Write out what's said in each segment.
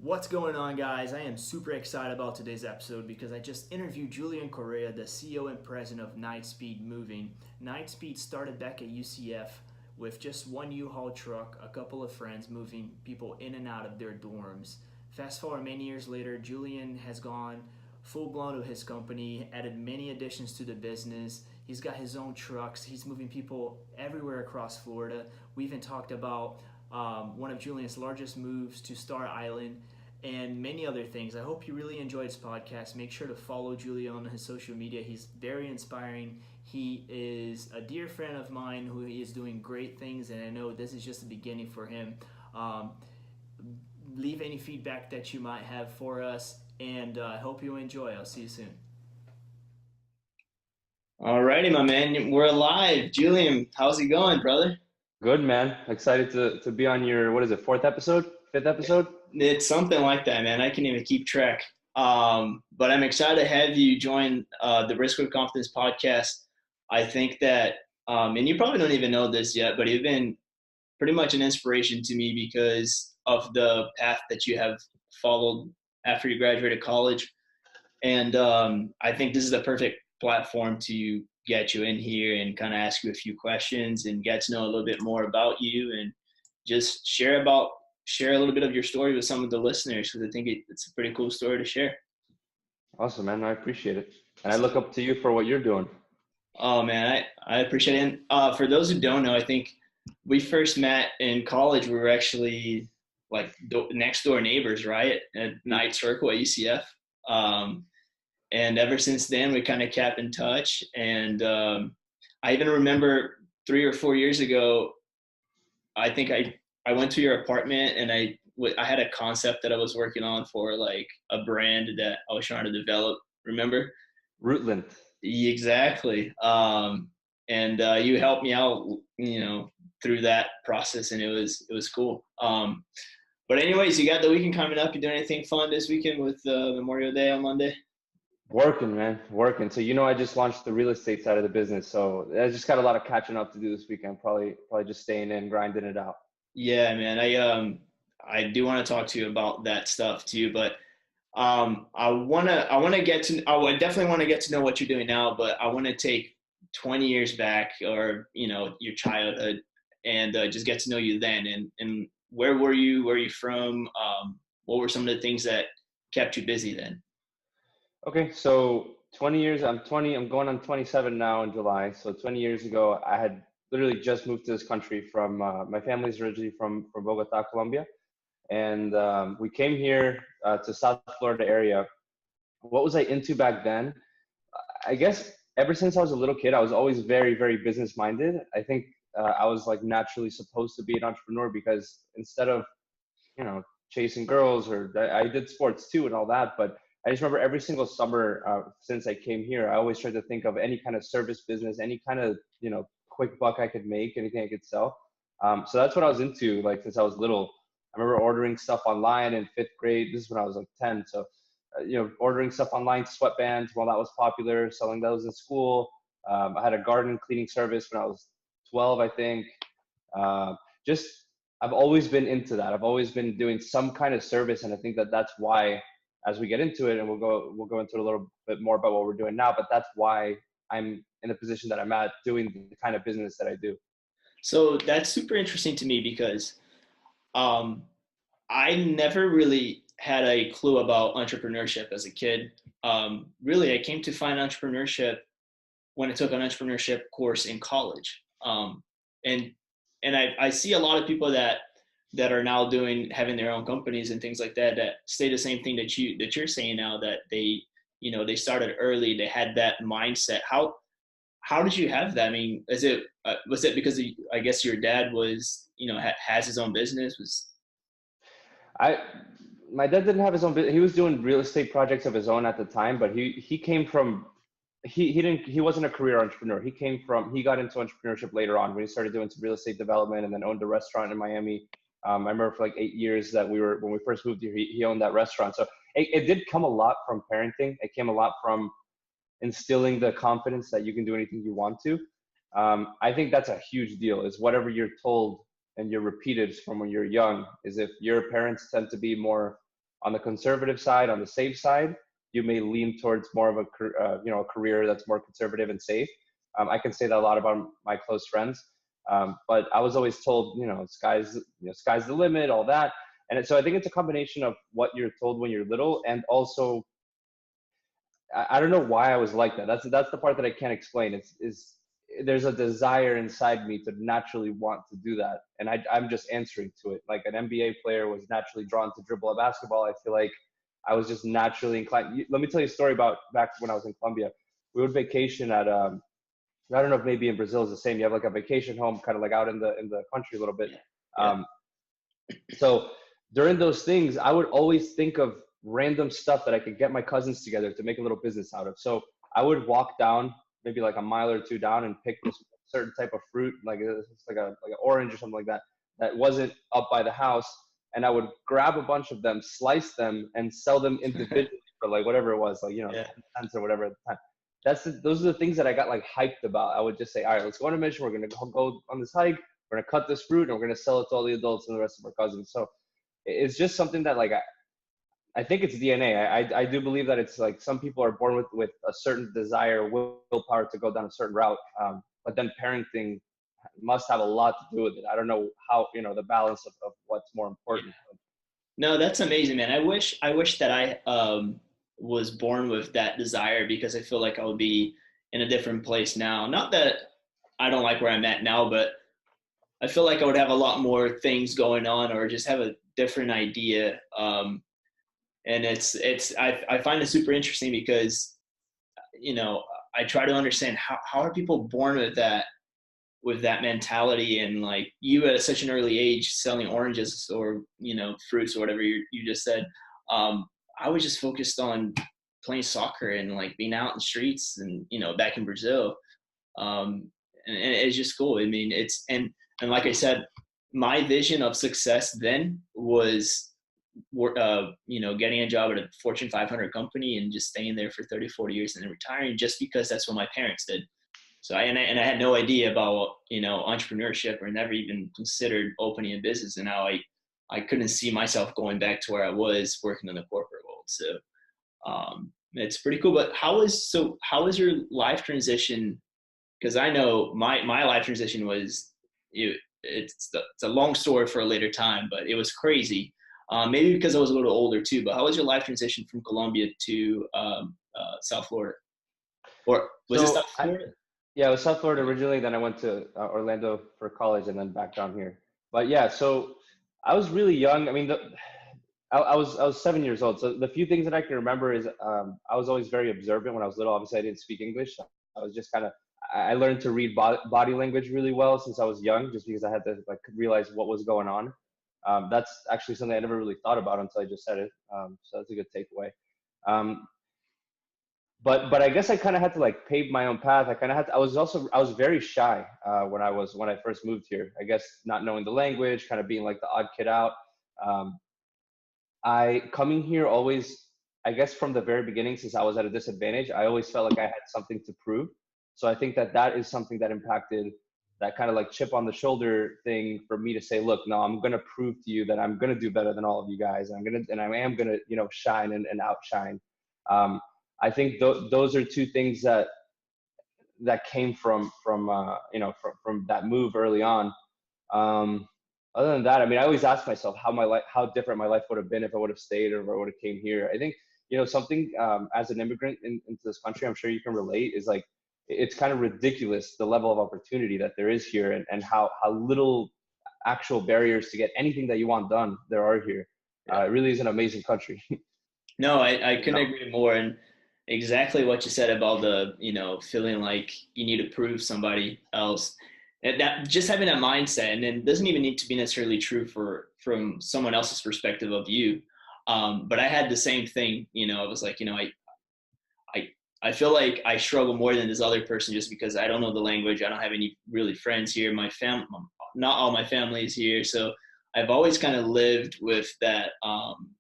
What's going on, guys? I am super excited about today's episode because I just interviewed Julian Correa, the CEO and president of Nightspeed Moving. Nightspeed started back at UCF with just one U-Haul truck, a couple of friends moving people in and out of their dorms. Fast forward many years later, Julian has gone full blown with his company, added many additions to the business. He's got his own trucks. He's moving people everywhere across Florida. We even talked about one of Julian's largest moves to Star Island and many other things. I hope you really enjoyed this podcast. Make sure to follow Julian on his social media. He's very inspiring. He is a dear friend of mine who is doing great things, and I know this is just the beginning for him. Um, Leave any feedback that you might have for us, and I hope you enjoy. I'll see you soon. Alrighty, my man. We're alive. Julian, how's it going, brother? Good, man. Excited to be on your, what is it, fourth episode? Fifth episode? It's something like that, man. I can't even keep track. But I'm excited to have you join the Risk with Confidence podcast. I think that, and you probably don't even know this yet, but you've been pretty much an inspiration to me because of the path that you have followed after you graduated college. And I think this is the perfect platform to get you in here and kind of ask you a few questions and get to know a little bit more about you and just share a little bit of your story with some of the listeners because I think it's a pretty cool story to share. Awesome, man. I appreciate it. And I look up to you for what you're doing. Oh man, I appreciate it. And for those who don't know, I think we first met in college. We were actually like next door neighbors, right? At Night Circle at UCF. And ever since then, we kind of kept in touch. And I even remember 3 or 4 years ago, I think I went to your apartment and I had a concept that I was working on for like a brand that I was trying to develop. Remember? Rootland. Exactly. And you helped me out, through that process, and it was cool. But anyways, you got the weekend coming up. You doing anything fun this weekend with Memorial Day on Monday? Working, man. Working. So I just launched the real estate side of the business. So I just got a lot of catching up to do this weekend. Probably just staying in, grinding it out. Yeah, man. I do want to talk to you about that stuff too, but I would definitely want to get to know what you're doing now, but I want to take 20 years back, or your childhood, and just get to know you then. And where were you? Where are you from? What were some of the things that kept you busy then? Okay, so 20 years, I'm 20, I'm going on 27 now in July. So 20 years ago, I had literally just moved to this country from, my family's originally from Bogota, Colombia. And we came here to South Florida area. What was I into back then? I guess ever since I was a little kid, I was always very, very business minded. I think I was like naturally supposed to be an entrepreneur because instead of, you know, chasing girls, or I did sports too and all that, but I just remember every single summer since I came here, I always tried to think of any kind of service business, any kind of, quick buck I could make, anything I could sell. So that's what I was into, like, since I was little. I remember ordering stuff online in fifth grade. This is when I was like 10. So, ordering stuff online, sweatbands while that was popular, selling those in school. I had a garden cleaning service when I was 12, I think. Just, I've always been into that. I've always been doing some kind of service, and I think that that's why, as we get into it, and we'll go into a little bit more about what we're doing now, but that's why I'm in the position that I'm at, doing the kind of business that I do. So that's super interesting to me because um, I never really had a clue about entrepreneurship as a kid. Really, I came to find entrepreneurship when I took an entrepreneurship course in college. And I see a lot of people that are now having their own companies and things like that say the same thing that you're saying now, that they started early, they had that mindset. How did you have that? I mean, was it because I guess your dad was, has his own business? I My dad didn't have his own business. He was doing real estate projects of his own at the time, but he came from, he wasn't a career entrepreneur. He got into entrepreneurship later on when he started doing some real estate development and then owned a restaurant in Miami. I remember for like 8 years that when we first moved here, he owned that restaurant. So it did come a lot from parenting. It came a lot from instilling the confidence that you can do anything you want to. I think that's a huge deal, is whatever you're told and you're repeated from when you're young. Is if your parents tend to be more on the conservative side, on the safe side, you may lean towards more of a career that's more conservative and safe. I can say that a lot about my close friends. But I was always told, sky's the limit, all that. And so I think it's a combination of what you're told when you're little, and also I don't know why I was like that. That's the part that I can't explain. Is there's a desire inside me to naturally want to do that, and I'm just answering to it. Like an NBA player was naturally drawn to dribble a basketball. I feel like I was just naturally inclined. Let me tell you a story about back when I was in Colombia. We would vacation at I don't know if maybe in Brazil is the same. You have like a vacation home, kind of like out in the country a little bit. Yeah. So during those things, I would always think of random stuff that I could get my cousins together to make a little business out of. So I would walk down maybe like a mile or two down and pick this certain type of fruit, like it's like an orange or something like that, that wasn't up by the house. And I would grab a bunch of them, slice them, and sell them individually for like whatever it was, like, 10 cents or whatever at the time. Those are the things that I got like hyped about. I would just say, all right, let's go on a mission. We're going to go on this hike. We're going to cut this fruit and we're going to sell it to all the adults and the rest of our cousins. So it's just something that like, I think it's DNA. I do believe that it's like some people are born with a certain desire, willpower to go down a certain route. But then parenting must have a lot to do with it. I don't know how, the balance of what's more important. Yeah. No, that's amazing, man. I wish that I was born with that desire, because I feel like I would be in a different place now. Not that I don't like where I'm at now, but I feel like I would have a lot more things going on, or just have a different idea. And I find it super interesting because, I try to understand how are people born with that mentality, and like you at such an early age selling oranges or, fruits or whatever you just said. I was just focused on playing soccer and like being out in the streets and, back in Brazil. And it's just cool. I mean, and like I said, my vision of success then was, getting a job at a Fortune 500 company and just staying there for 30, 40 years and then retiring, just because that's what my parents did. So I had no idea about, entrepreneurship, or never even considered opening a business. And now I couldn't see myself going back to where I was working in the corporate world. So it's pretty cool. But how is your life transition? Because I know my life transition was, it's a long story for a later time, but it was crazy. Maybe because I was a little older too. But how was your life transition from Colombia to South Florida? Or was it South Florida? Yeah, it was South Florida originally. Then I went to Orlando for college, and then back down here. But yeah, so I was really young. I mean, I was 7 years old. So the few things that I can remember is I was always very observant when I was little. Obviously, I didn't speak English. So I was just I learned to read body language really well since I was young, just because I had to like realize what was going on. That's actually something I never really thought about until I just said it. So that's a good takeaway. But I guess I kind of had to like pave my own path. I was very shy when I first moved here. I guess not knowing the language, kind of being like the odd kid out. Coming here always, I guess from the very beginning, since I was at a disadvantage, I always felt like I had something to prove. So I think that is something that impacted that kind of like chip on the shoulder thing for me to say, look, no, I'm going to prove to you that I'm going to do better than all of you guys. And I am going to, shine and outshine. I think those are two things that came from that move early on. Other than that, I mean, I always ask myself how different my life would have been if I would have stayed or if I would have came here. I think, something as an immigrant into this country, I'm sure you can relate, is like, it's kind of ridiculous the level of opportunity that there is here, and how little actual barriers to get anything that you want done there are here. It really is an amazing country. No, I couldn't agree more. And exactly what you said about the, feeling like you need to prove somebody else. And that just having that mindset, and then doesn't even need to be necessarily true from someone else's perspective of you. But I had the same thing, I was like, I feel like I struggle more than this other person just because I don't know the language. I don't have any really friends here. Not all my family is here. So I've always kind of lived with that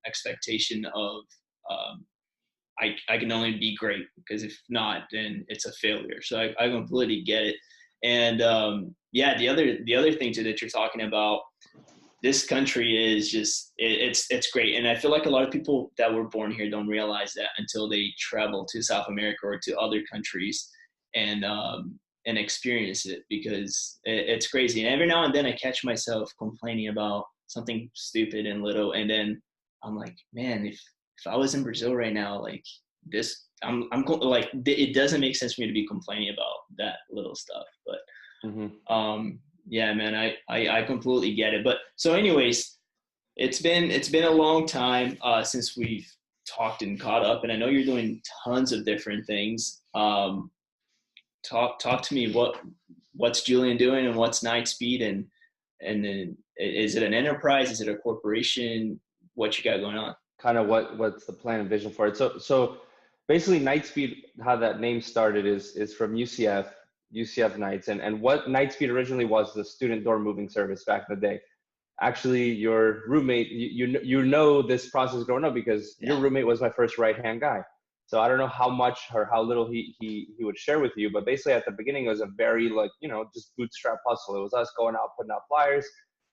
expectation of I can only be great, because if not, then it's a failure. So I completely get it. And the other thing too that you're talking about this country is just it's great, and I feel like a lot of people that were born here don't realize that until they travel to South America or to other countries and experience it, because it's crazy. And every now and then I catch myself complaining about something stupid and little, and then I'm like, man, if I was in Brazil right now, like this, like it doesn't make sense for me to be complaining about that little stuff, but. Mm-hmm. Yeah, man, I completely get it. But so anyways, it's been a long time since we've talked and caught up, and I know you're doing tons of different things. Talk to me, what's Julian doing, and what's Nightspeed, and then is it an enterprise, is it a corporation, what you got going on? Kind of what's the plan and vision for it. So basically Nightspeed, how that name started is from UCF Nights, and what Nightspeed originally was, the student dorm moving service back in the day. Actually, your roommate, you know this process growing up because your roommate was my first right-hand guy. So I don't know how much or how little he would share with you, but basically at the beginning it was a very, like, just bootstrap hustle. It was us going out, putting out flyers,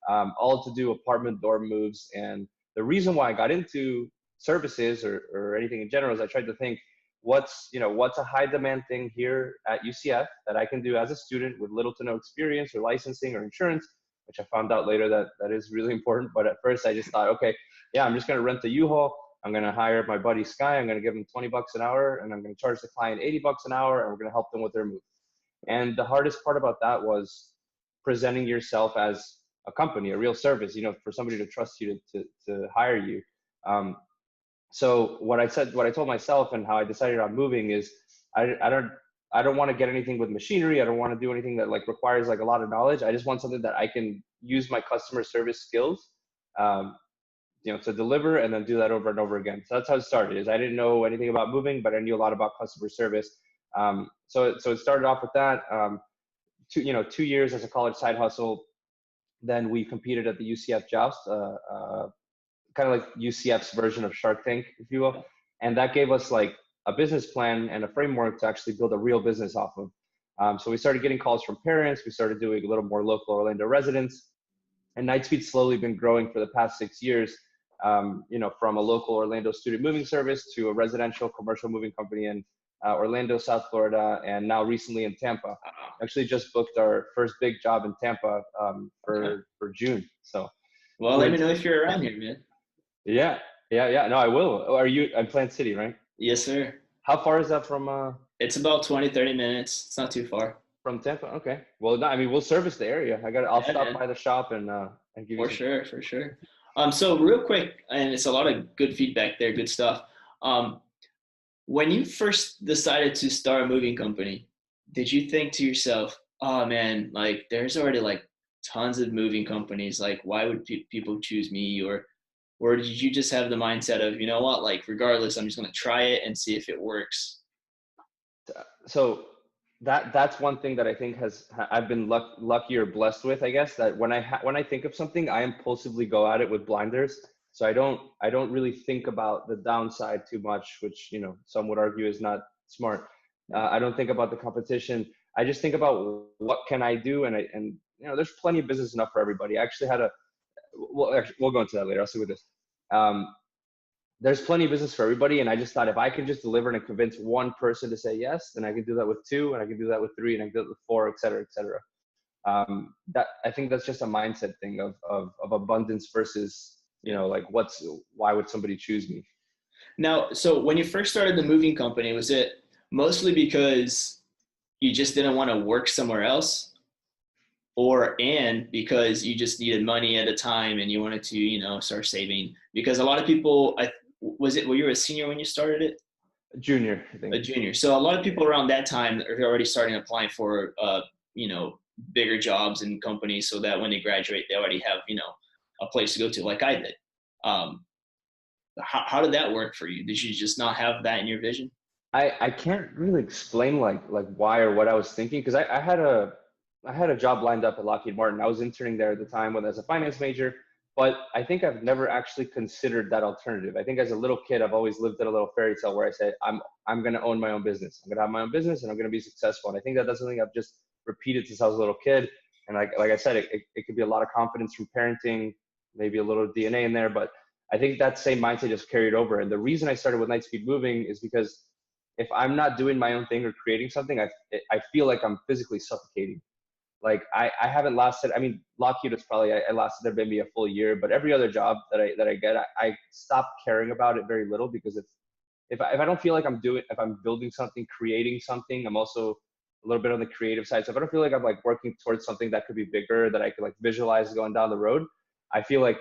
all to do apartment dorm moves. And the reason why I got into services or anything in general is I tried to think, what's a high demand thing here at UCF that I can do as a student with little to no experience or licensing or insurance, which I found out later that is really important. But at first I just thought, okay, yeah, I'm just going to rent a U-Haul. I'm going to hire my buddy Sky. I'm going to give him $20 an hour, and I'm going to charge the client $80 an hour, and we're going to help them with their move. And the hardest part about that was presenting yourself as a company, a real service, for somebody to trust you to hire you. So what I told myself and how I decided on moving is I don't want to get anything with machinery. I don't want to do anything that like requires like a lot of knowledge. I just want something that I can use my customer service skills, to deliver and then do that over and over again. So that's how it started. Is I didn't know anything about moving, but I knew a lot about customer service. So it started off with that. 2 years as a college side hustle. Then we competed at the UCF Joust, kind of like UCF's version of Shark Tank, if you will. And that gave us like a business plan and a framework to actually build a real business off of. So we started getting calls from parents. We started doing a little more local Orlando residents. And Nightspeed's slowly been growing for the past 6 years, from a local Orlando student moving service to a residential commercial moving company in Orlando, South Florida, and now recently in Tampa. Actually just booked our first big job in Tampa for June. So, well, let me know if you're around here, man. Yeah. No, I will. Are you in Plant City, right? Yes, sir. How far is that from? It's about 20-30 minutes. It's not too far. From Tampa. Okay. Well, no, I mean, we'll service the area. I'll stop by the shop and give you. For sure. So real quick, and it's a lot of good feedback there, good stuff. When you first decided to start a moving company, did you think to yourself, oh man, like there's already like tons of moving companies, like why would people choose me? Or did you just have the mindset of, you know what, like regardless, I'm just going to try it and see if it works? So that's one thing that I think I've been lucky or blessed with, I guess, that when I think of something, I impulsively go at it with blinders. So I don't really think about the downside too much, which, some would argue is not smart. I don't think about the competition. I just think about what can I do. And there's plenty of business enough for everybody. I actually had we'll go into that later. I'll see with this. There's plenty of business for everybody. And I just thought if I can just deliver and convince one person to say yes, then I can do that with 2, and I can do that with 3, and I can do that with 4, et cetera, et cetera. That I think that's just a mindset thing of abundance versus, like why would somebody choose me? Now, so when you first started the moving company, was it mostly because you just didn't want to work somewhere else? And because you just needed money at a time and you wanted to, start saving? Because a lot of people, were you a senior when you started it? A junior, I think. A junior. So a lot of people around that time are already starting applying for, bigger jobs and companies, so that when they graduate, they already have, a place to go to, like I did. How did that work for you? Did you just not have that in your vision? I can't really explain like why or what I was thinking, because I had a job lined up at Lockheed Martin. I was interning there at the time as a finance major, but I think I've never actually considered that alternative. I think as a little kid, I've always lived in a little fairy tale where I said, I'm going to own my own business. I'm going to have my own business and I'm going to be successful. And I think that's something I've just repeated since I was a little kid. And like I said, it could be a lot of confidence from parenting, maybe a little DNA in there, but I think that same mindset just carried over. And the reason I started with Nightspeed Moving is because if I'm not doing my own thing or creating something, I feel like I'm physically suffocating. Like I haven't lasted. I mean, Lockheed was probably I lasted there maybe a full year, but every other job that I get, I stopped caring about it very little because if I don't feel like if I'm building something, creating something, I'm also a little bit on the creative side. So if I don't feel like I'm like working towards something that could be bigger, that I could like visualize going down the road, I feel like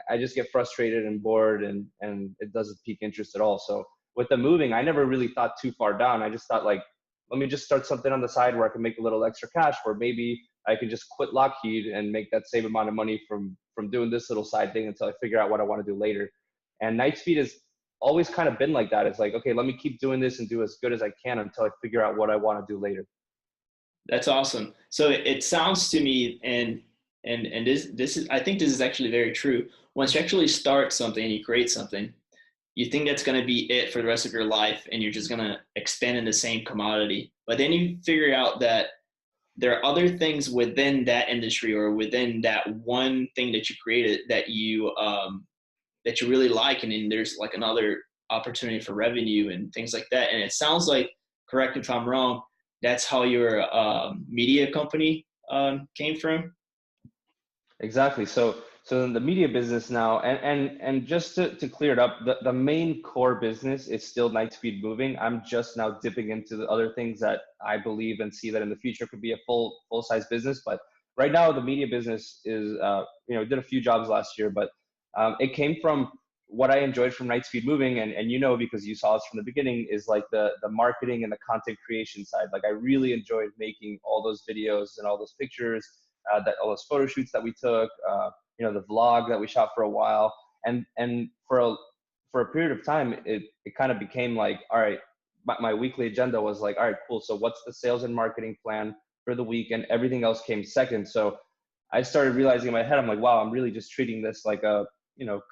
I just get frustrated and bored, and it doesn't pique interest at all. So with the moving, I never really thought too far down. I just thought like, let me just start something on the side where I can make a little extra cash, where maybe I can just quit Lockheed and make that same amount of money from doing this little side thing until I figure out what I want to do later. And Nightspeed has always kind of been like that. It's like, okay, let me keep doing this and do as good as I can until I figure out what I want to do later. That's awesome. So it sounds to me, and this is, I think this is actually very true. Once you actually start something and you create something, you think that's going to be it for the rest of your life, and you're just going to expand in the same commodity. But then you figure out that there are other things within that industry or within that one thing that you created that you really like, and then there's like another opportunity for revenue and things like that. And it sounds like, correct me if I'm wrong, that's how your media company came from. Exactly. So in the media business now, and just to clear it up, the main core business is still Nightspeed Moving. I'm just now dipping into the other things that I believe and see that in the future could be a full size business. But right now, the media business is did a few jobs last year, but it came from what I enjoyed from Nightspeed Moving, and because you saw us from the beginning, is like the marketing and the content creation side. Like I really enjoyed making all those videos and all those pictures, that all those photo shoots that we took, the vlog that we shot for a while, and for a period of time, it kind of became like, all right, my weekly agenda was like, all right, cool. So what's the sales and marketing plan for the week, and everything else came second. So I started realizing in my head, I'm like, wow, I'm really just treating this like a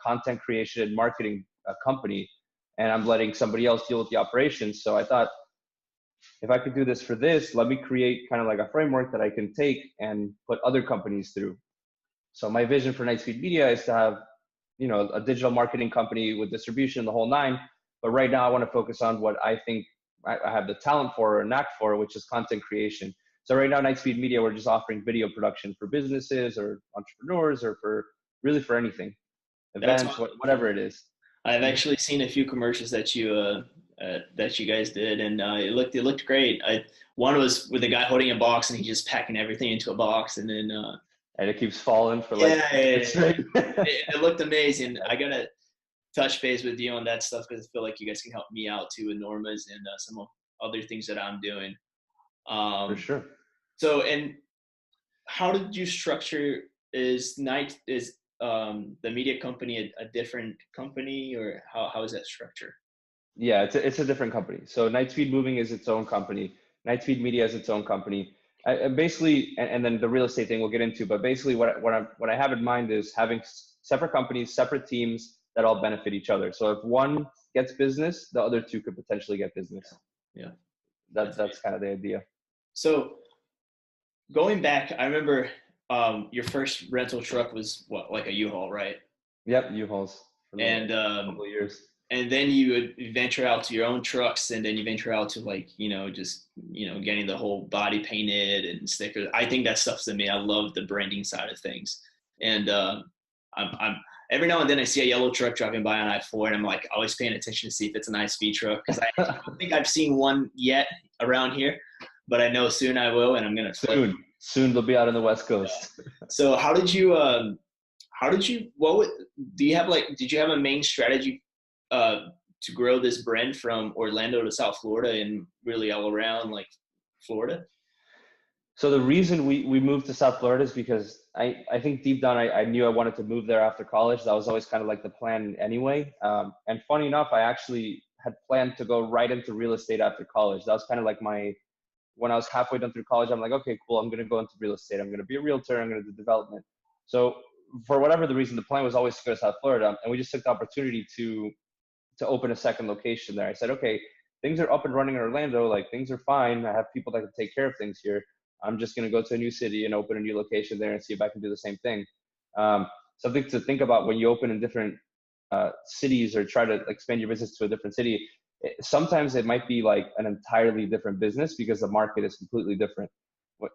content creation and marketing company, and I'm letting somebody else deal with the operations. So I thought, if I could do this for this, let me create kind of like a framework that I can take and put other companies through. So my vision for Nightspeed Media is to have, a digital marketing company with distribution, the whole nine. But right now I want to focus on what I think I have the talent for or knack for, which is content creation. So right now, Nightspeed Media, we're just offering video production for businesses or entrepreneurs, or for anything, events, Awesome. Whatever it is. I've actually seen a few commercials that you guys did, and it looked great. One was with a guy holding a box and he's just packing everything into a box, and then and it keeps falling for like it looked amazing. I gotta touch base with you on that stuff because I feel like you guys can help me out too with Norma's and some other things that I'm doing. For sure. So, and how did you structure? Is the media company a different company, or how is that structured? Yeah, it's a different company. So Nightspeed Moving is its own company. Nightspeed Media is its own company. Basically, and then the real estate thing we'll get into. But basically, what I have in mind is having separate companies, separate teams that all benefit each other. So if one gets business, the other two could potentially get business. Yeah. That's kind of the idea. So going back, I remember your first rental truck was like a U-Haul, right? Yep, U-Hauls. And a couple of years. And then you would venture out to your own trucks, and then you venture out to getting the whole body painted and stickers. I think that stuff's to me. I love the branding side of things. And I'm every now and then I see a yellow truck driving by on I-4, and I'm like always paying attention to see if it's a nice speed truck, because I don't think I've seen one yet around here, but I know soon I will, and I'm gonna soon they'll be out on the West Coast. Yeah. So did you have a main strategy to grow this brand from Orlando to South Florida and really all around like Florida? So the reason we moved to South Florida is because I think deep down I knew I wanted to move there after college. That was always kind of like the plan anyway. And funny enough, I actually had planned to go right into real estate after college. That was kind of like when I was halfway done through college, I'm like, okay, cool, I'm going to go into real estate. I'm going to be a realtor. I'm going to do development. So for whatever the reason, the plan was always to go to South Florida. And we just took the opportunity to open a second location there. I said, okay, things are up and running in Orlando. Like things are fine. I have people that can take care of things here. I'm just going to go to a new city and open a new location there and see if I can do the same thing. something to think about when you open in different cities or try to expand your business to a different city. Sometimes it might be like an entirely different business because the market is completely different.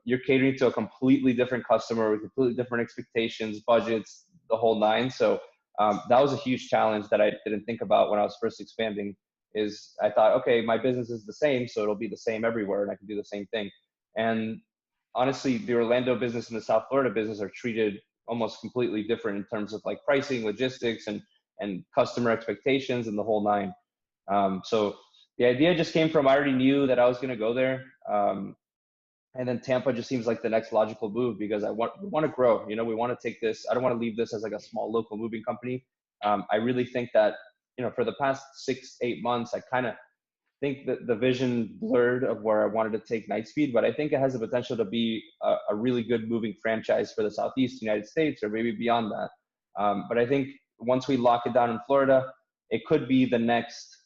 You're catering to a completely different customer with completely different expectations, budgets, the whole nine. So that was a huge challenge that I didn't think about when I was first expanding. Is I thought, okay, my business is the same, so it'll be the same everywhere, and I can do the same thing. And honestly, the Orlando business and the South Florida business are treated almost completely different in terms of like pricing, logistics, and customer expectations and the whole nine. So the idea just came from, I already knew that I was going to go there. And then Tampa just seems like the next logical move because we want to grow. You know, we want to take this. I don't want to leave this as like a small local moving company. I really think that, you know, for the past 6-8 months, I kind of think that the vision blurred of where I wanted to take Nightspeed, but I think it has the potential to be a really good moving franchise for the Southeast United States or maybe beyond that. But I think once we lock it down in Florida, it could be the next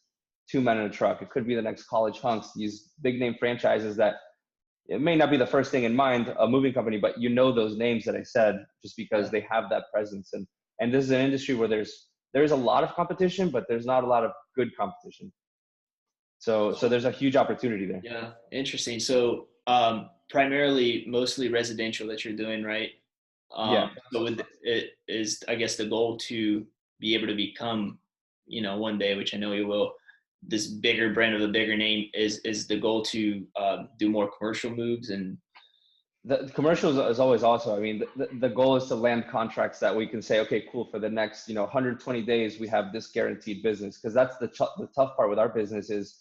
Two Men in a Truck. It could be the next College Hunks, these big name franchises that it may not be the first thing in mind, a moving company, but you know those names that I said just because they have that presence. And this is an industry where there's a lot of competition, but there's not a lot of good competition. So there's a huge opportunity there. Yeah, interesting. So primarily, mostly residential that you're doing, right? Yeah. So it is, I guess, the goal to be able to become, you know, one day, which I know you will, this bigger brand of a bigger name is the goal to do more commercial moves. And the commercial is always also, I mean, the goal is to land contracts that we can say, okay, cool, for the next, 120 days, we have this guaranteed business. Cause that's the tough part with our business is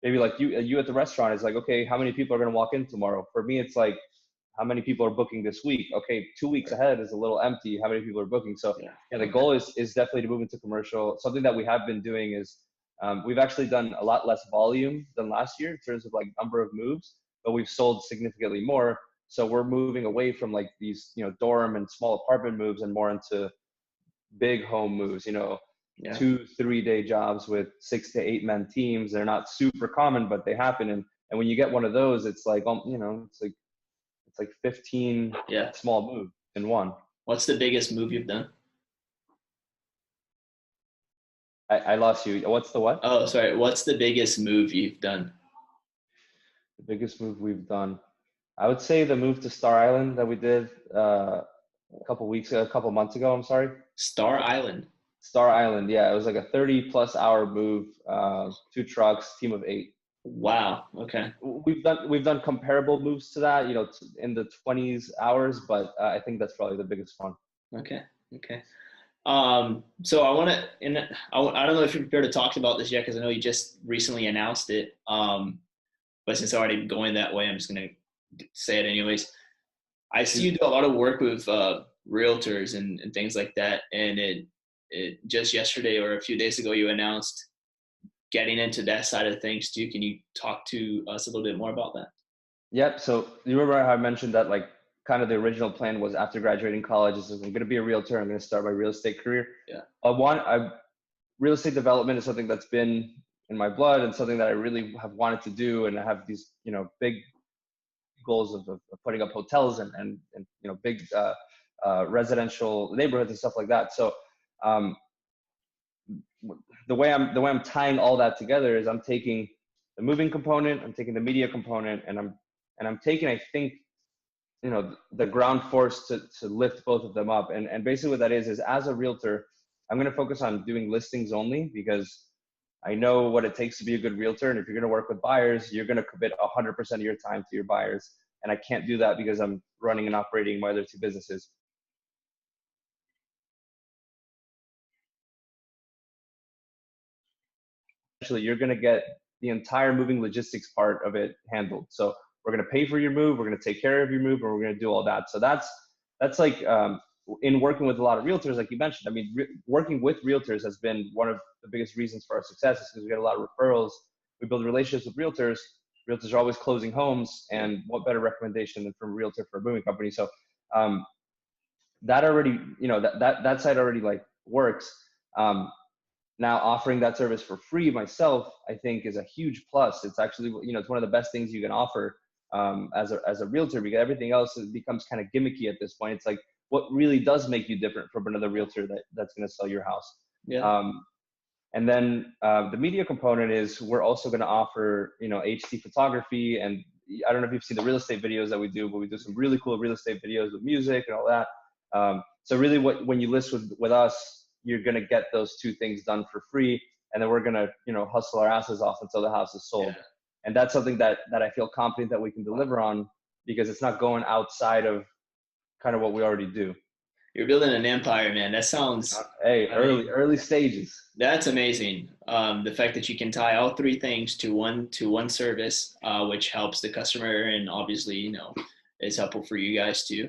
maybe like you at the restaurant is like, okay, how many people are going to walk in tomorrow? For me, it's like, how many people are booking this week? Okay, 2 weeks ahead is a little empty. How many people are booking? So yeah, the goal is definitely to move into commercial. Something that we have been doing is we've actually done a lot less volume than last year in terms of like number of moves, but we've sold significantly more. So we're moving away from like these, dorm and small apartment moves and more into big home moves, 2-3 day jobs with 6 to 8 man teams. They're not super common, but they happen. And when you get one of those, it's like, it's like 15 small moves in one. What's the biggest move you've done? I lost you. What's the what? Oh, sorry. What's the biggest move you've done? The biggest move we've done, I would say the move to Star Island that we did a couple months ago. I'm sorry. Star Island. Star Island. Yeah. It was like a 30+ hour move, 2 trucks, team of 8. Wow. Okay. We've done comparable moves to that, in the 20s hours, but I think that's probably the biggest one. Okay. So I want to, and I don't know if you're prepared to talk about this yet, because I know you just recently announced it. But since I'm already going that way, I'm just going to say it anyways. I see you do a lot of work with realtors and things like that. And it just yesterday or a few days ago, you announced getting into that side of things too. Can you talk to us a little bit more about that? Yep. So you remember how I mentioned that like kind of the original plan was after graduating college, is I'm going to be a realtor. I'm going to start my real estate career. Yeah. Real estate development is something that's been in my blood and something that I really have wanted to do. And I have these, big goals of putting up hotels and big residential neighborhoods and stuff like that. So the way I'm tying all that together is I'm taking the moving component, I'm taking the media component, and I'm taking, I think, the ground force to lift both of them up. And basically what that is as a realtor, I'm going to focus on doing listings only because I know what it takes to be a good realtor. And if you're going to work with buyers, you're going to commit 100% of your time to your buyers. And I can't do that because I'm running and operating my other 2 businesses. Actually, you're going to get the entire moving logistics part of it handled. So we're going to pay for your move, we're going to take care of your move, and we're going to do all that. So that's like in working with a lot of realtors, like you mentioned. I mean, working with realtors has been one of the biggest reasons for our success, is because we get a lot of referrals. We build relationships with realtors. Realtors are always closing homes, and what better recommendation than from a realtor for a moving company? So that already, that side already like works. Now offering that service for free myself, I think, is a huge plus. It's actually, it's one of the best things you can offer as a realtor, because everything else becomes kind of gimmicky at this point. It's like, what really does make you different from another realtor that's going to sell your house. Yeah. And then the media component is we're also going to offer, HD photography. And I don't know if you've seen the real estate videos that we do, but we do some really cool real estate videos with music and all that. So really when you list with us, you're going to get those two things done for free. And then we're going to, hustle our asses off until the house is sold. Yeah. And that's something that I feel confident that we can deliver on, because it's not going outside of kind of what we already do. You're building an empire, man. That sounds early stages. That's amazing. The fact that you can tie all three things to one service, which helps the customer, and obviously, is helpful for you guys too.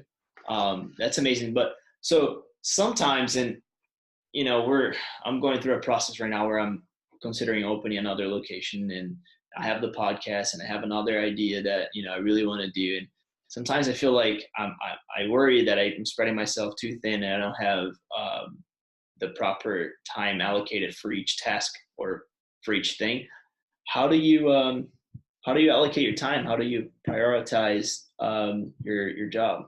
That's amazing. But so sometimes, I'm going through a process right now where I'm considering opening another location, and I have the podcast and I have another idea that, I really want to do. And sometimes I feel like I worry that I'm spreading myself too thin, and I don't have the proper time allocated for each task or for each thing. How do you allocate your time? How do you prioritize your job?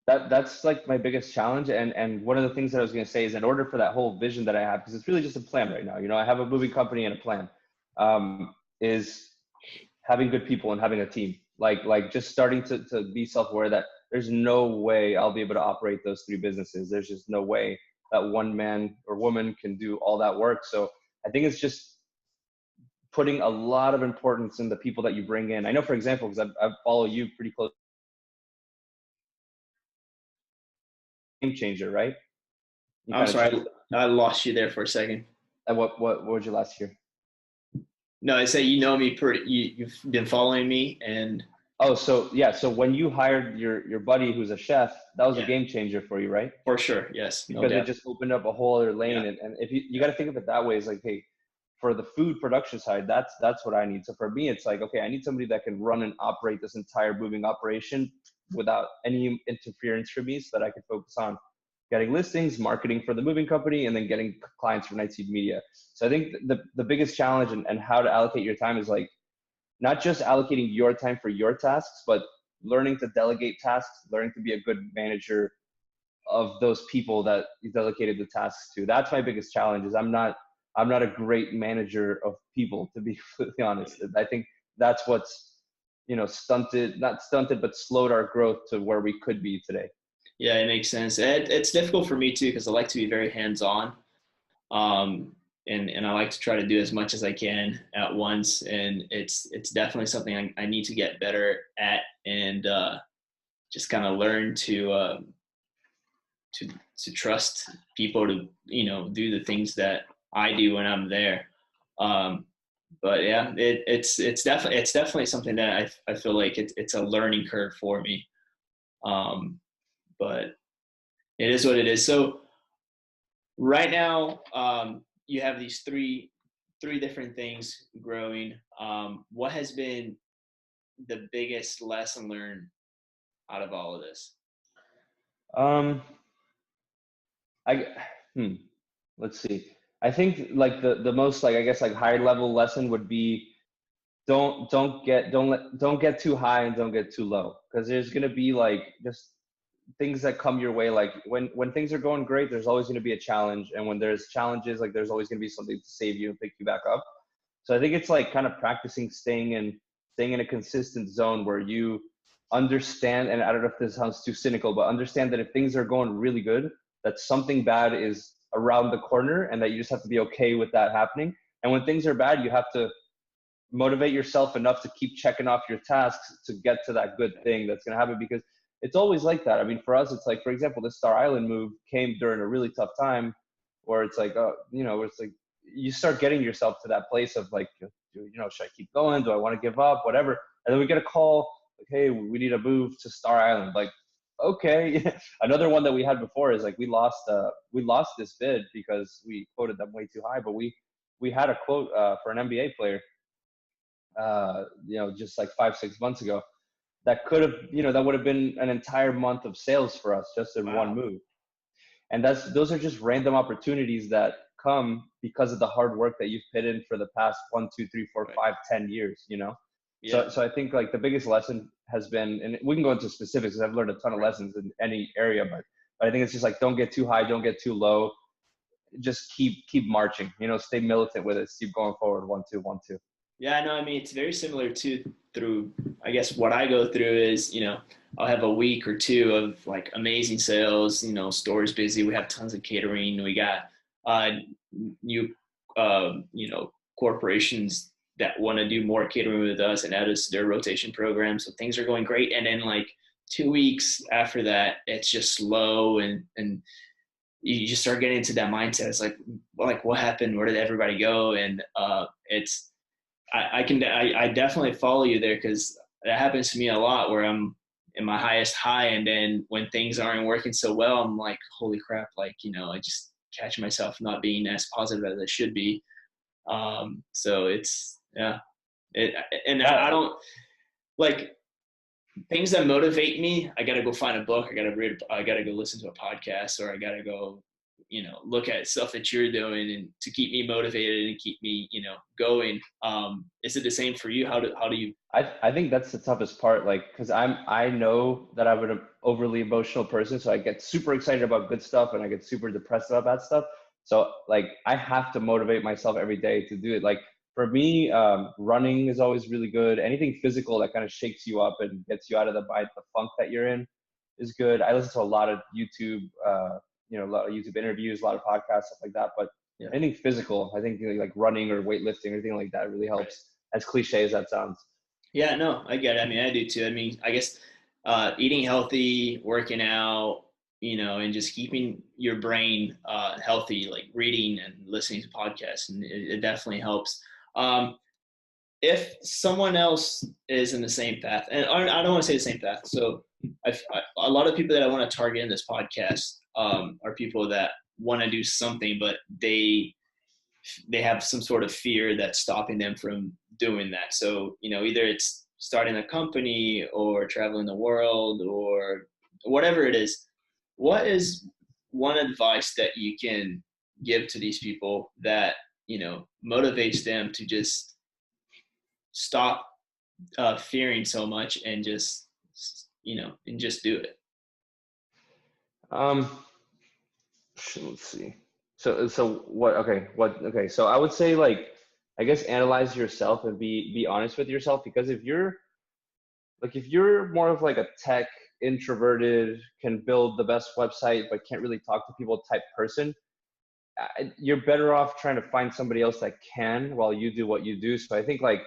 That's like my biggest challenge. And one of the things that I was going to say is, in order for that whole vision that I have, because it's really just a plan right now, I have a moving company and a plan, is having good people and having a team. Like just starting to be self-aware that there's no way I'll be able to operate those three businesses. There's just no way that one man or woman can do all that work. So I think it's just putting a lot of importance in the people that you bring in. I know, for example, because I follow you pretty close. Game changer, right? I'm sorry, I lost you there for a second. What would you last hear? No, I say me you've been following me, and so when you hired your buddy who's a chef, that was a game changer for you, right? For sure, yes. Because it just opened up a whole other lane. And if you got to think of it that way, it's like, hey, for the food production side, that's what I need. So for me, it's like, okay, I need somebody that can run and operate this entire moving operation without any interference from me, so that I can focus on getting listings, marketing for the moving company, and then getting clients for Nightseed Media. So I think the biggest challenge and how to allocate your time is like, not just allocating your time for your tasks, but learning to delegate tasks, learning to be a good manager of those people that you delegated the tasks to. That's my biggest challenge. Is I'm not a great manager of people, to be completely honest. I think that's what's, not stunted, but slowed our growth to where we could be today. Yeah, it makes sense. It's difficult for me too, because I like to be very hands-on. And I like to try to do as much as I can at once. And it's definitely something I need to get better at, and just kind of learn to trust people to, do the things that I do when I'm there. But yeah, it's definitely something that I feel like it's a learning curve for me. But it is what it is. So right now, you have these three different things growing. What has been the biggest lesson learned out of all of this? Let's see. I think like the most, like, I guess, like higher level lesson would be, don't get too high and don't get too low, because there's going to be like just things that come your way. Like when things are going great, there's always going to be a challenge, and when there's challenges, like there's always going to be something to save you and pick you back up. So I think it's like kind of practicing staying in a consistent zone where you understand, and I don't know if this sounds too cynical, but understand that if things are going really good, that something bad is around the corner, and that you just have to be okay with that happening. And when things are bad, you have to motivate yourself enough to keep checking off your tasks to get to that good thing that's going to happen, because it's always like that. I mean, for us, it's like, for example, the Star Island move came during a really tough time, where it's like, it's like you start getting yourself to that place of like, should I keep going? Do I want to give up? Whatever. And then we get a call like, hey, we need to move to Star Island. Like, okay. Another one that we had before is like, we lost this bid because we quoted them way too high, but we had a quote for an NBA player, just like 5-6 months ago, that could have, that would have been an entire month of sales for us just in one move. And those are just random opportunities that come because of the hard work that you've put in for the past 1, 2, 3, 4, 5, 10 years, Yeah. So I think like the biggest lesson has been, and we can go into specifics because I've learned a ton of lessons in any area, but But I think it's just like, don't get too high, don't get too low. Just keep marching, stay militant with it. Keep going forward. 1, 2, 1, 2. Yeah, no, I mean, it's very similar to through, I guess what I go through is, I'll have a week or two of like amazing sales, stores busy. We have tons of catering. We got new, corporations that want to do more catering with us and add us to their rotation program. So things are going great. And then like 2 weeks after that, it's just slow and you just start getting into that mindset. It's like what happened? Where did everybody go? And I definitely follow you there, because that happens to me a lot where I'm in my highest high, and then when things aren't working so well, I'm like, holy crap, I just catch myself not being as positive as I should be. So it's, yeah. I don't like things that motivate me. I got to go find a book. I got to go listen to a podcast, or I got to go, look at stuff that you're doing and to keep me motivated and keep me, going. Is it the same for you? How do you? I think that's the toughest part. Like, cause I know that I'm an overly emotional person. So I get super excited about good stuff and I get super depressed about bad stuff. So like, I have to motivate myself every day to do it. Like for me, running is always really good. Anything physical that kind of shakes you up and gets you out of the funk that you're in is good. I listen to a lot of YouTube, a lot of YouTube interviews, a lot of podcasts, stuff like that. But Yeah. anything physical, I think like running or weightlifting, anything like that really helps. As cliche as that sounds. Yeah, no, I get it. I mean, I do too. I mean, I guess eating healthy, working out, and just keeping your brain healthy, like reading and listening to podcasts, and it definitely helps. If someone else is in the same path, and I don't want to say the same path, so a lot of people that I want to target in this podcast are people that want to do something, but they have some sort of fear that's stopping them from doing that. So, either it's starting a company or traveling the world or whatever it is. What is one advice that you can give to these people that, motivates them to just stop fearing so much and just, and just do it? Let's see. So what? Okay, Okay, so I would say like, I guess analyze yourself and be honest with yourself, because if you're more of like a tech introverted, can build the best website but can't really talk to people type person, you're better off trying to find somebody else that can while you do what you do. So I think like,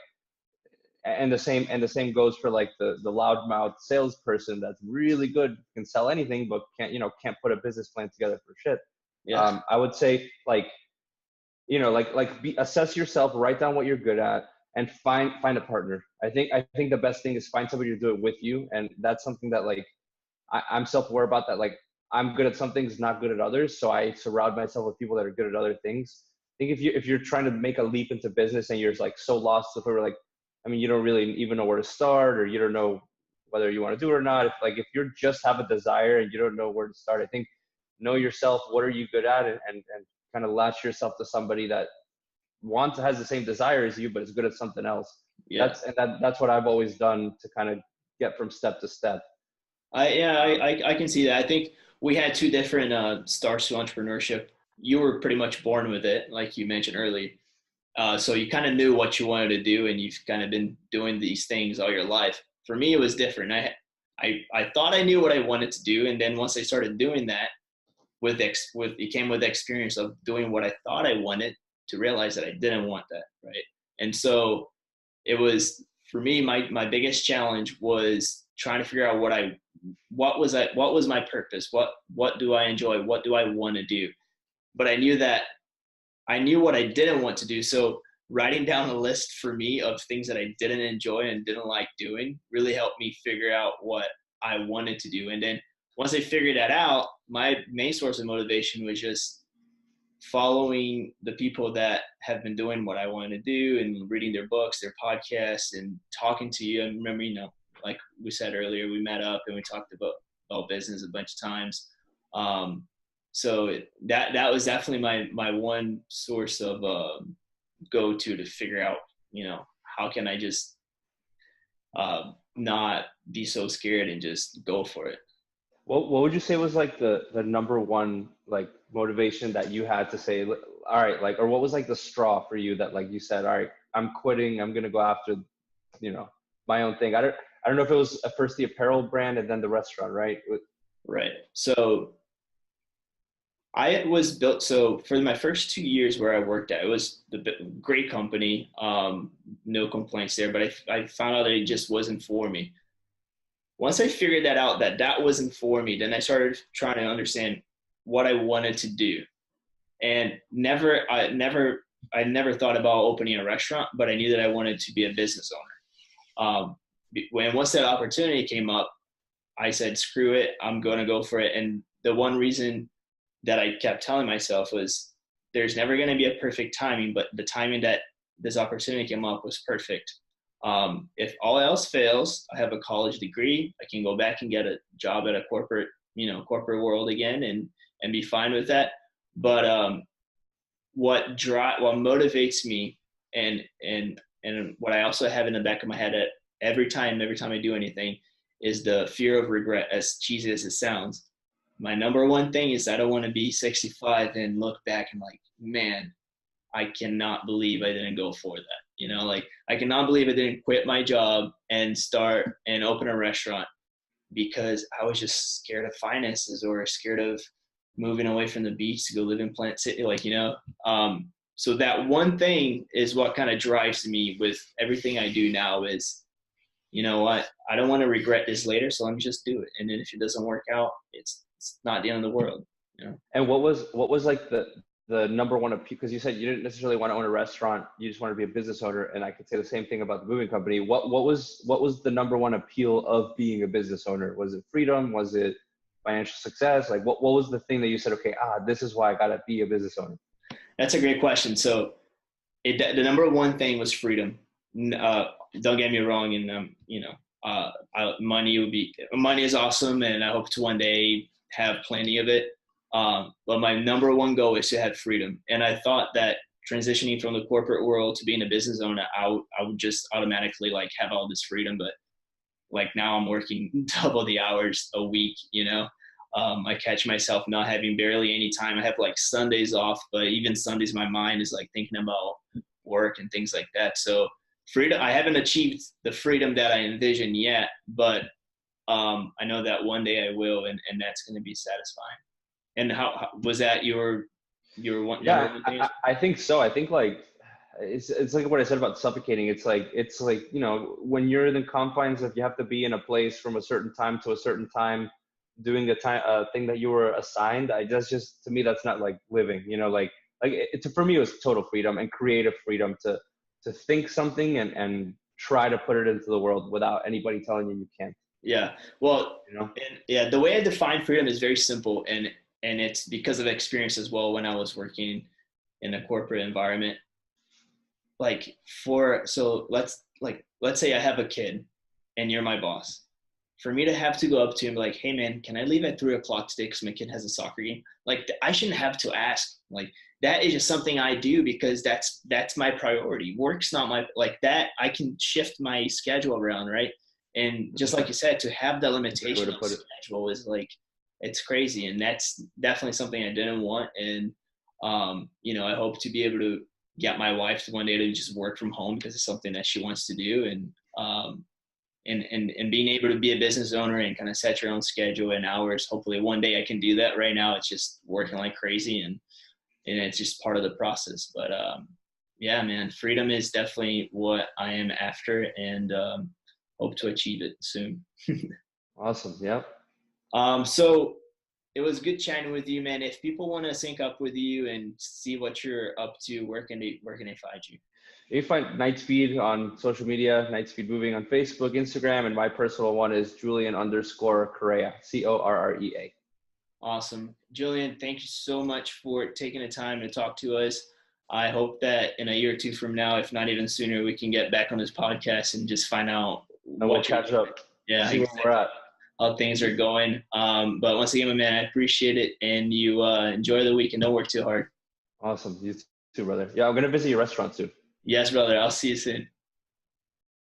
and the same goes for like the loudmouth salesperson that's really good, can sell anything but can't put a business plan together for shit. Yeah. I would say like, assess yourself, write down what you're good at, and find a partner. I think the best thing is find somebody to do it with you, and that's something that like I'm self-aware about, that like I'm good at some things, not good at others, so I surround myself with people that are good at other things. I think if you're trying to make a leap into business and you're like so lost to where like, I mean, you don't really even know where to start, or you don't know whether you want to do it or not. If you just have a desire and you don't know where to start, I think know yourself. What are you good at, and kind of latch yourself to somebody that has the same desire as you, but is good at something else. Yeah. That's what I've always done to kind of get from step to step. I can see that. I think we had two different starts to entrepreneurship. You were pretty much born with it, like you mentioned earlier. So you kind of knew what you wanted to do, and you've kind of been doing these things all your life. For me, it was different. I thought I knew what I wanted to do, and then once I started doing that, it came with experience of doing what I thought I wanted, to realize that I didn't want that, right? And so it was, for me, my biggest challenge was trying to figure out what was my purpose? What do I enjoy? What do I want to do? But I knew what I didn't want to do. So writing down a list for me of things that I didn't enjoy and didn't like doing really helped me figure out what I wanted to do. And then once I figured that out, my main source of motivation was just following the people that have been doing what I wanted to do and reading their books, their podcasts, and talking to you. I remember, like we said earlier, we met up and we talked about business a bunch of times. So that was definitely my one source of go-to figure out, how can I just not be so scared and just go for it. What would you say was like the number one like motivation that you had to say, all right, like, or what was like the straw for you that like you said, all right, I'm quitting, I'm gonna go after, you know, my own thing. I don't know if it was at first the apparel brand and then the restaurant, right? Right. So I was built, so for my first 2 years where I worked at, it was the great company, no complaints there, but I found out that it just wasn't for me. Once I figured that out, that wasn't for me, then I started trying to understand what I wanted to do. And I never thought about opening a restaurant, but I knew that I wanted to be a business owner. Once that opportunity came up, I said, screw it, I'm going to go for it. And the one reason that I kept telling myself was there's never going to be a perfect timing, but the timing that this opportunity came up was perfect. If all else fails, I have a college degree. I can go back and get a job at a corporate world again and be fine with that. But what motivates me and what I also have in the back of my head at every time I do anything is the fear of regret, as cheesy as it sounds. My number one thing is I don't want to be 65 and look back and like, man, I cannot believe I didn't go for that. Like I cannot believe I didn't quit my job and start and open a restaurant because I was just scared of finances or scared of moving away from the beach to go live in Plant City. So that one thing is what kind of drives me with everything I do now is, you know what, I don't want to regret this later. So let me just do it. And then if it doesn't work out, it's not the end of the world. And what was like the number one appeal? Because you said you didn't necessarily want to own a restaurant, you just want to be a business owner. And I could say the same thing about the moving company. What was the number one appeal of being a business owner? Was it freedom? Was it financial success? Like what was the thing that you said, okay, this is why I gotta be a business owner? That's a great question. So the number one thing was freedom. Don't get me wrong. And, money is awesome. And I hope to one day have plenty of it. But my number one goal is to have freedom. And I thought that transitioning from the corporate world to being a business owner, I would just automatically like have all this freedom. But like now I'm working double the hours a week, I catch myself not having barely any time. I have like Sundays off, but even Sundays, my mind is like thinking about work and things like that. So freedom, I haven't achieved the freedom that I envision yet, but I know that one day I will, and that's going to be satisfying. And how was that your one? Yeah, I think so. I think like it's like what I said about suffocating. It's like when you're in the confines of you have to be in a place from a certain time to a certain time, doing the thing that you were assigned. That's just, to me, that's not like living. For me, it was total freedom and creative freedom to think something and try to put it into the world without anybody telling you can't. Yeah. Well, the way I define freedom is very simple, and it's because of experience as well when I was working in a corporate environment. Let's say I have a kid and you're my boss. For me to have to go up to him like, hey man, can I leave at 3:00 today because my kid has a soccer game? Like I shouldn't have to ask. Like that is just something I do because that's my priority. Work's not my, like that. I can shift my schedule around, right? And just like you said, to have that limitation of schedule is like, it's crazy. And that's definitely something I didn't want. And, I hope to be able to get my wife one day to just work from home because it's something that she wants to do. And being able to be a business owner and kind of set your own schedule and hours. Hopefully one day I can do that. Right now it's just working like crazy and it's just part of the process. But yeah, man, freedom is definitely what I am after and hope to achieve it soon. Awesome. Yep. So it was good chatting with you, man. If people want to sync up with you and see what you're up to, where can they find you? You can find Nightspeed on social media, Nightspeed Moving on Facebook, Instagram, and my personal one is Julian_Correa, Correa. Awesome. Julian, thank you so much for taking the time to talk to us. I hope that in a year or two from now, if not even sooner, we can get back on this podcast and just find out. And we'll catch up. Yeah, see where we're at. How things are going. But once again, my man, I appreciate it. And you enjoy the week and don't work too hard. Awesome. You too, brother. Yeah, I'm going to visit your restaurant soon. Yes, brother. I'll see you soon.